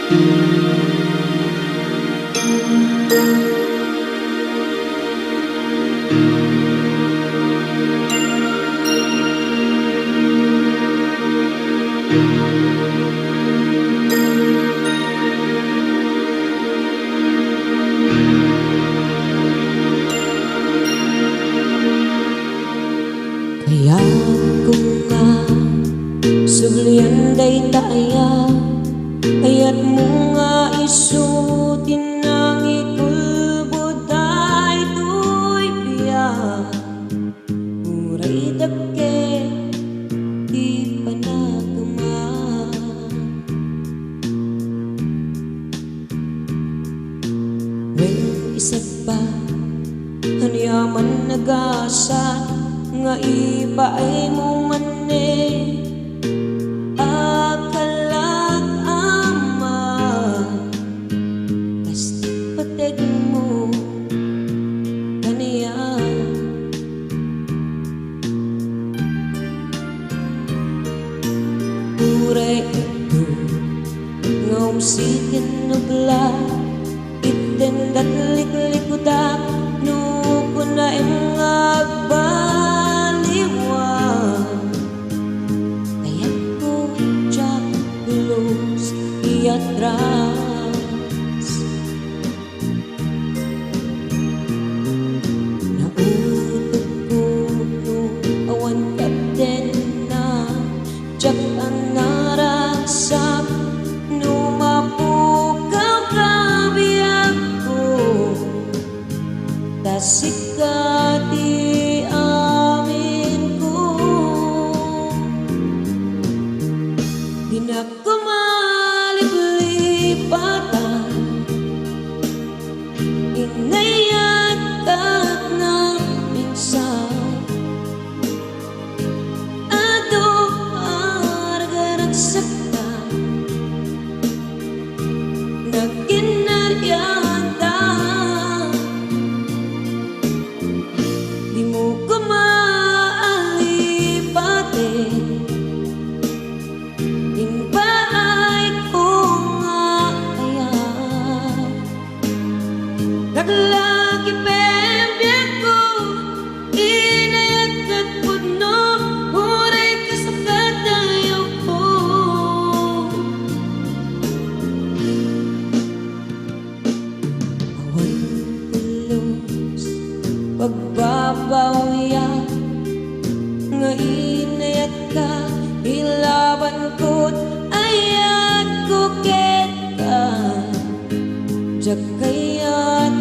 Kaya kung nga suglian day taya, ayat mo nga isutin ang ikulbod ay tuy biya. Uray dake di panagama, wen isag pa hanyaman nagasa nga iba ay mo manne akalag ama, basta pateg mo kaniya. Uray ito nga umsitin nubla iten dat lik-likudak nuko na ingagba atras. Nautog ko no awan kapten na jak ang narasap no mapukaw kabiyag ko tasika di amin ko bata inayat kat na minsan ado argarag sakta nagkinaryanta di mo ko maalipate lagi pembiak ko inayat kat puno huray kasakat ayaw ko. Awan tulos pagbabawya nga inayat ka ilaban ko't ayat ko ket ka jagayat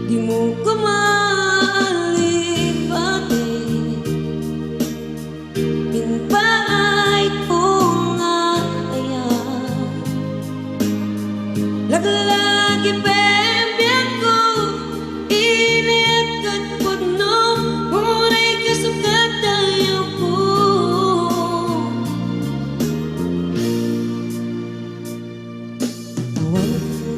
di mo ko maalipate pinpaay ko nga ayaw laglagi pembiak ko inayat kat puno huray kasukat ayaw ko. Awan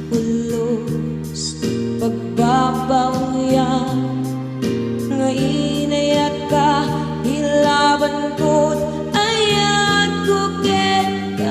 pulos pagbabawya nga inayat ka hilaban ko't ayat ko ket ka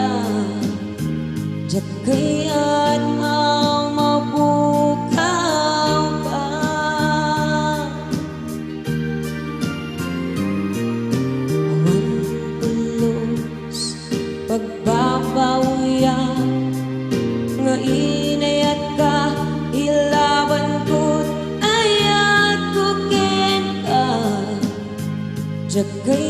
jagay